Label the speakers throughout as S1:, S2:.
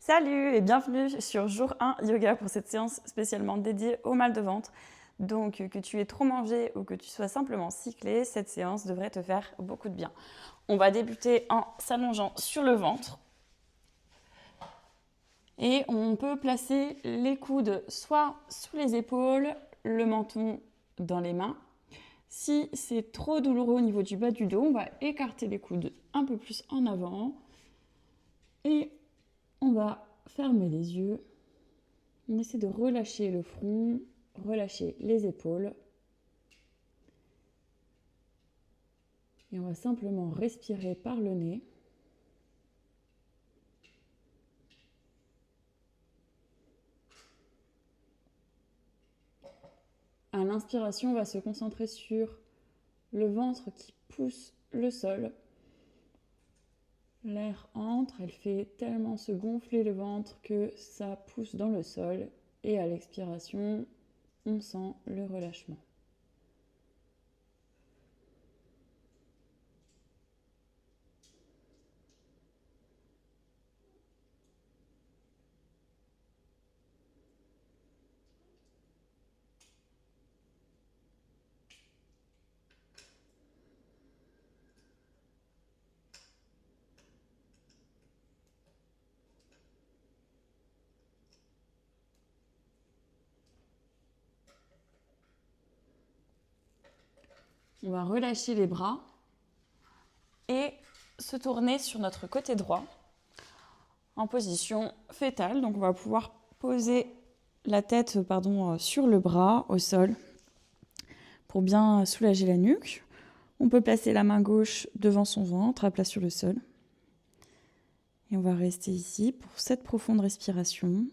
S1: Salut et bienvenue sur jour 1 yoga pour cette séance spécialement dédiée au mal de ventre. Donc que tu aies trop mangé ou que tu sois simplement cyclé, cette séance devrait te faire beaucoup de bien. On va débuter en s'allongeant sur le ventre. Et on peut placer les coudes soit sous les épaules, le menton dans les mains. Si c'est trop douloureux au niveau du bas du dos, on va écarter les coudes un peu plus en avant. Et on va fermer les yeux. On essaie de relâcher le front, relâcher les épaules. Et on va simplement respirer par le nez. À l'inspiration, on va se concentrer sur le ventre qui pousse le sol. L'air entre, elle fait tellement se gonfler le ventre que ça pousse dans le sol. Et à l'expiration, on sent le relâchement. On va relâcher les bras et se tourner sur notre côté droit en position fétale. Donc on va pouvoir poser la tête sur le bras au sol pour bien soulager la nuque. On peut placer la main gauche devant son ventre à plat sur le sol. Et on va rester ici pour cette profonde respiration.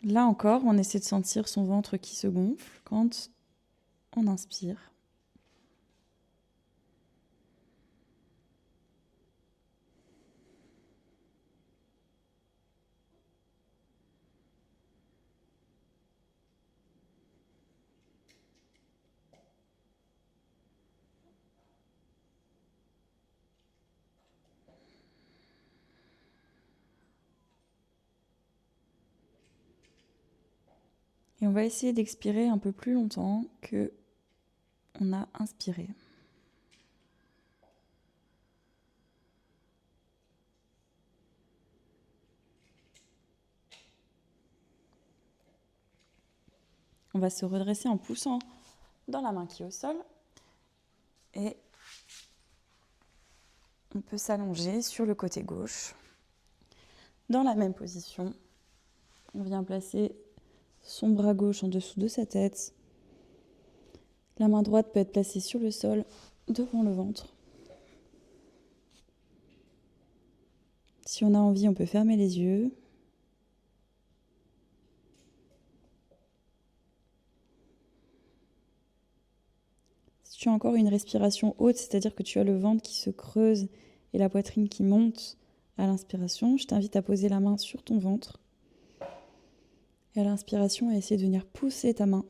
S1: Là encore, on essaie de sentir son ventre qui se gonfle quand on inspire. Et on va essayer d'expirer un peu plus longtemps que on a inspiré. On va se redresser en poussant dans la main qui est au sol. Et on peut s'allonger sur le côté gauche. Dans la même position, on vient placer son bras gauche en dessous de sa tête. La main droite peut être placée sur le sol, devant le ventre. Si on a envie, on peut fermer les yeux. Si tu as encore une respiration haute, c'est-à-dire que tu as le ventre qui se creuse et la poitrine qui monte à l'inspiration, je t'invite à poser la main sur ton ventre. Et à l'inspiration, à essayer de venir pousser ta main.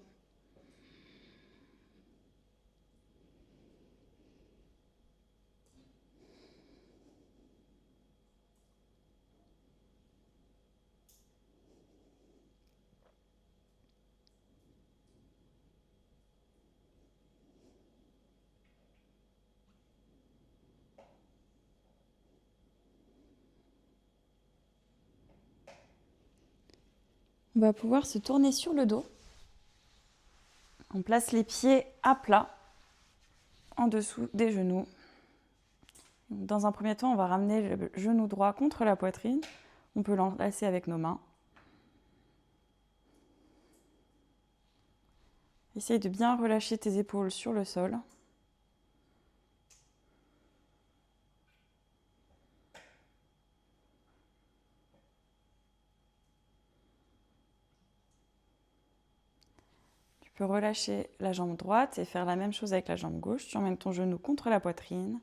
S1: On va pouvoir se tourner sur le dos. On place les pieds à plat, en dessous des genoux. Dans un premier temps, on va ramener le genou droit contre la poitrine. On peut l'enlacer avec nos mains. Essaye de bien relâcher tes épaules sur le sol. Tu peux relâcher la jambe droite et faire la même chose avec la jambe gauche. Tu emmènes ton genou contre la poitrine.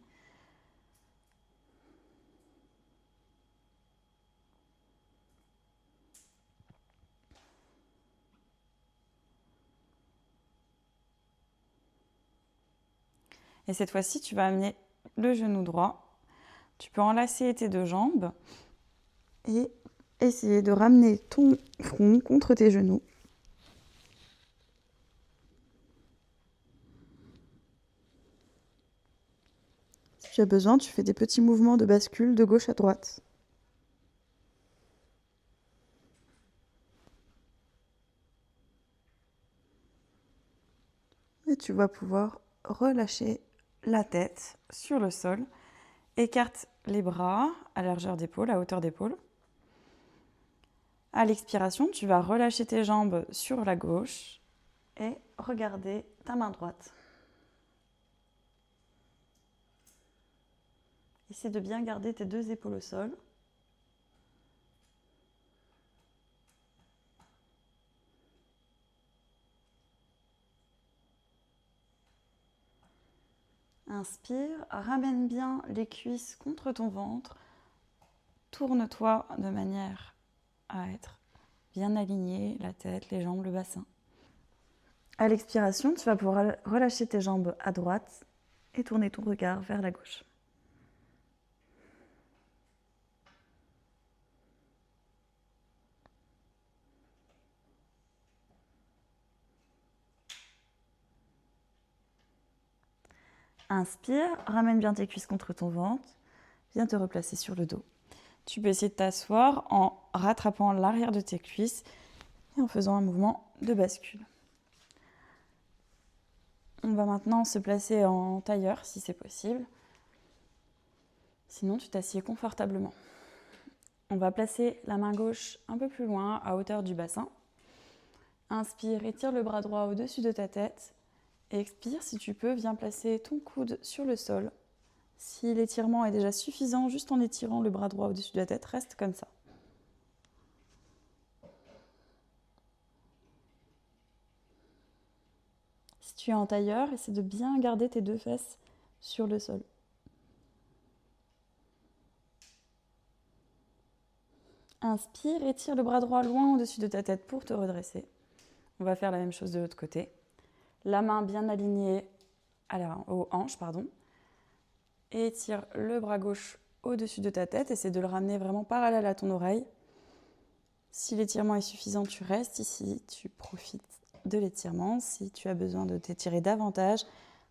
S1: Et cette fois-ci, tu vas amener le genou droit Tu peux enlacer tes deux jambes et essayer de ramener ton front contre tes genoux. Si tu as besoin, tu fais des petits mouvements de bascule de gauche à droite. Et tu vas pouvoir relâcher la tête sur le sol. Écarte les bras à largeur d'épaule, à hauteur d'épaule. À l'expiration, tu vas relâcher tes jambes sur la gauche et regarder ta main droite. Essaie de bien garder tes deux épaules au sol. Inspire, ramène bien les cuisses contre ton ventre. Tourne-toi de manière à être bien aligné, la tête, les jambes, le bassin. À l'expiration, tu vas pouvoir relâcher tes jambes à droite et tourner ton regard vers la gauche. Inspire, ramène bien tes cuisses contre ton ventre, viens te replacer sur le dos. Tu peux essayer de t'asseoir en rattrapant l'arrière de tes cuisses et en faisant un mouvement de bascule. On va maintenant se placer en tailleur si c'est possible. Sinon, tu t'assieds confortablement. On va placer la main gauche un peu plus loin, à hauteur du bassin. Inspire, étire le bras droit au-dessus de ta tête. Et expire, si tu peux, viens placer ton coude sur le sol. Si l'étirement est déjà suffisant, juste en étirant le bras droit au-dessus de la tête, reste comme ça. Si tu es en tailleur, essaie de bien garder tes deux fesses sur le sol. Inspire, étire le bras droit loin au-dessus de ta tête pour te redresser. On va faire la même chose de l'autre côté. La main bien alignée aux hanches, Et étire le bras gauche au-dessus de ta tête. Essaie de le ramener vraiment parallèle à ton oreille. Si l'étirement est suffisant, tu restes ici. Tu profites de l'étirement. Si tu as besoin de t'étirer davantage,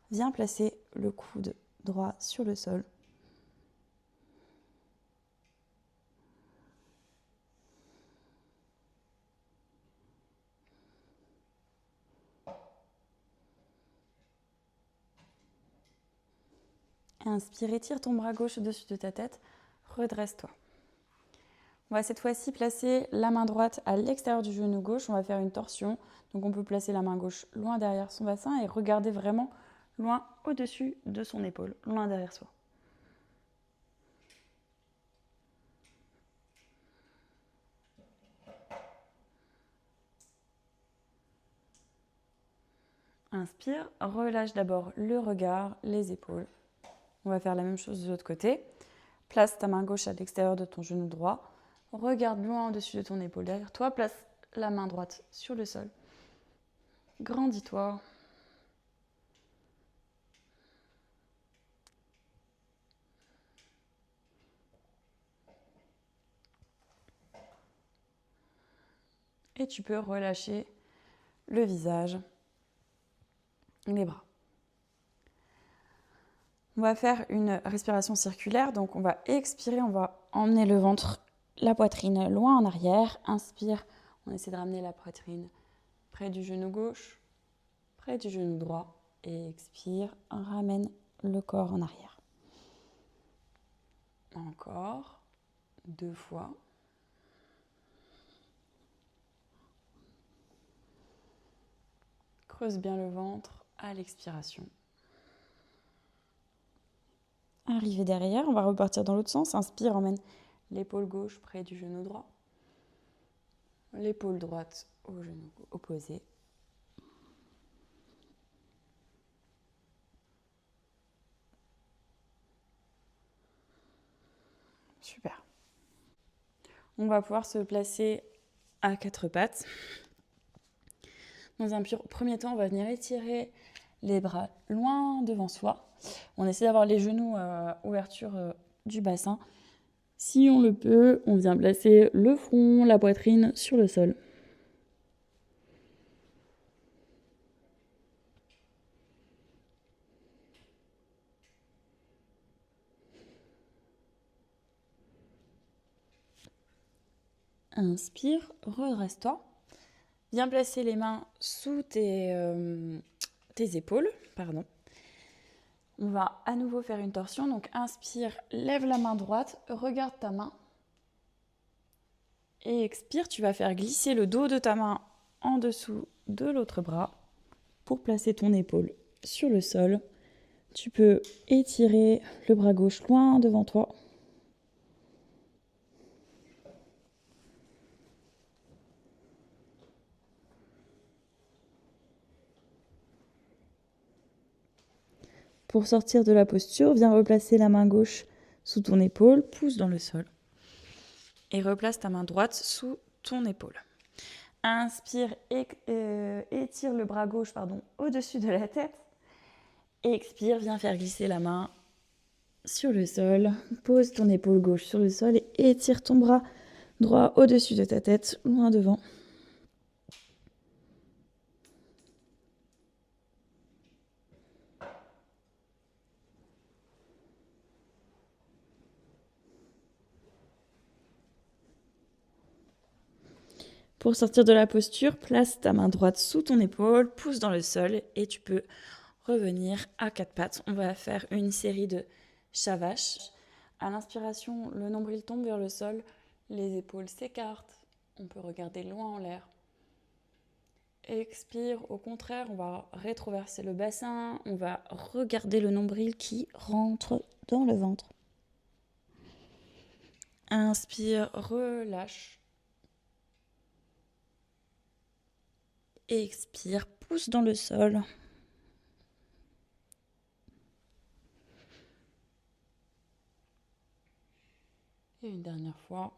S1: viens placer le coude droit sur le sol. Inspire, étire ton bras gauche au-dessus de ta tête, redresse-toi. On va cette fois-ci placer la main droite à l'extérieur du genou gauche, on va faire une torsion. Donc on peut placer la main gauche loin derrière son bassin et regarder vraiment loin au-dessus de son épaule, loin derrière soi. Inspire, relâche d'abord le regard, les épaules. On va faire la même chose de l'autre côté. Place ta main gauche à l'extérieur de ton genou droit. Regarde loin au-dessus de ton épaule derrière toi. Place la main droite sur le sol. Grandis-toi. Et tu peux relâcher le visage, les bras. On va faire une respiration circulaire, donc on va expirer, on va emmener le ventre, la poitrine loin en arrière. Inspire, on essaie de ramener la poitrine près du genou gauche, près du genou droit. Et expire, ramène le corps en arrière. Encore, 2 fois. Creuse bien le ventre à l'expiration. Arrivé derrière, on va repartir dans l'autre sens. Inspire, emmène l'épaule gauche près du genou droit. L'épaule droite au genou opposé. Super. On va pouvoir se placer à 4 pattes. Dans un premier temps, on va venir étirer les bras loin devant soi. On essaie d'avoir les genoux à ouverture du bassin. Si on le peut, on vient placer le front, la poitrine sur le sol. Inspire, redresse-toi. Viens placer les mains sous tes épaules. Pardon. On va à nouveau faire une torsion. Donc inspire, lève la main droite, regarde ta main. Et expire, tu vas faire glisser le dos de ta main en dessous de l'autre bras pour placer ton épaule sur le sol. Tu peux étirer le bras gauche loin devant toi. Pour sortir de la posture, viens replacer la main gauche sous ton épaule, pouce dans le sol. Et replace ta main droite sous ton épaule. Inspire, étire le bras gauche au-dessus de la tête. Expire, viens faire glisser la main sur le sol. Pose ton épaule gauche sur le sol et étire ton bras droit au-dessus de ta tête, loin devant. Pour sortir de la posture, place ta main droite sous ton épaule, pouce dans le sol et tu peux revenir à quatre pattes. On va faire une série de shavash. À l'inspiration, le nombril tombe vers le sol, les épaules s'écartent, on peut regarder loin en l'air. Expire, au contraire, on va rétroverser le bassin, on va regarder le nombril qui rentre dans le ventre. Inspire, relâche. Expire, pouce dans le sol. Et une dernière fois.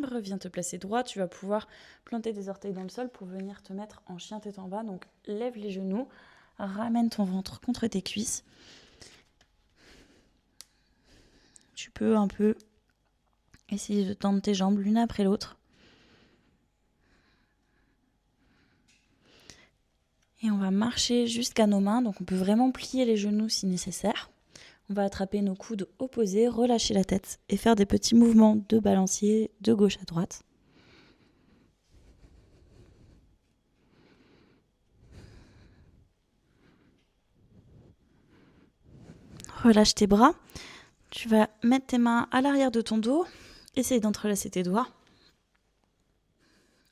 S1: Reviens te placer droit. Tu vas pouvoir planter des orteils dans le sol pour venir te mettre en chien tête en bas. Donc lève les genoux, ramène ton ventre contre tes cuisses. Tu peux un peu essayer de tendre tes jambes l'une après l'autre. Et on va marcher jusqu'à nos mains. Donc on peut vraiment plier les genoux si nécessaire. On va attraper nos coudes opposés, relâcher la tête et faire des petits mouvements de balancier de gauche à droite. Relâche tes bras. Tu vas mettre tes mains à l'arrière de ton dos. Essaye d'entrelacer tes doigts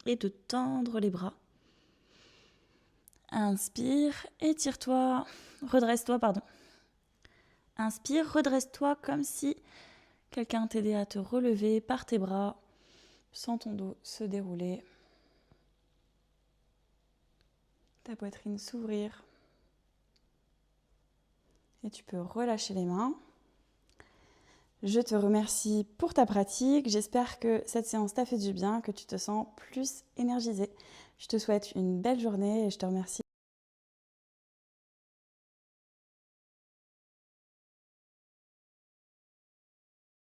S1: et de tendre les bras. Inspire, étire-toi, redresse-toi, Inspire, redresse-toi comme si quelqu'un t'aidait à te relever par tes bras. Sens ton dos se dérouler. Ta poitrine s'ouvrir. Et tu peux relâcher les mains. Je te remercie pour ta pratique. J'espère que cette séance t'a fait du bien, que tu te sens plus énergisé. Je te souhaite une belle journée et je te remercie.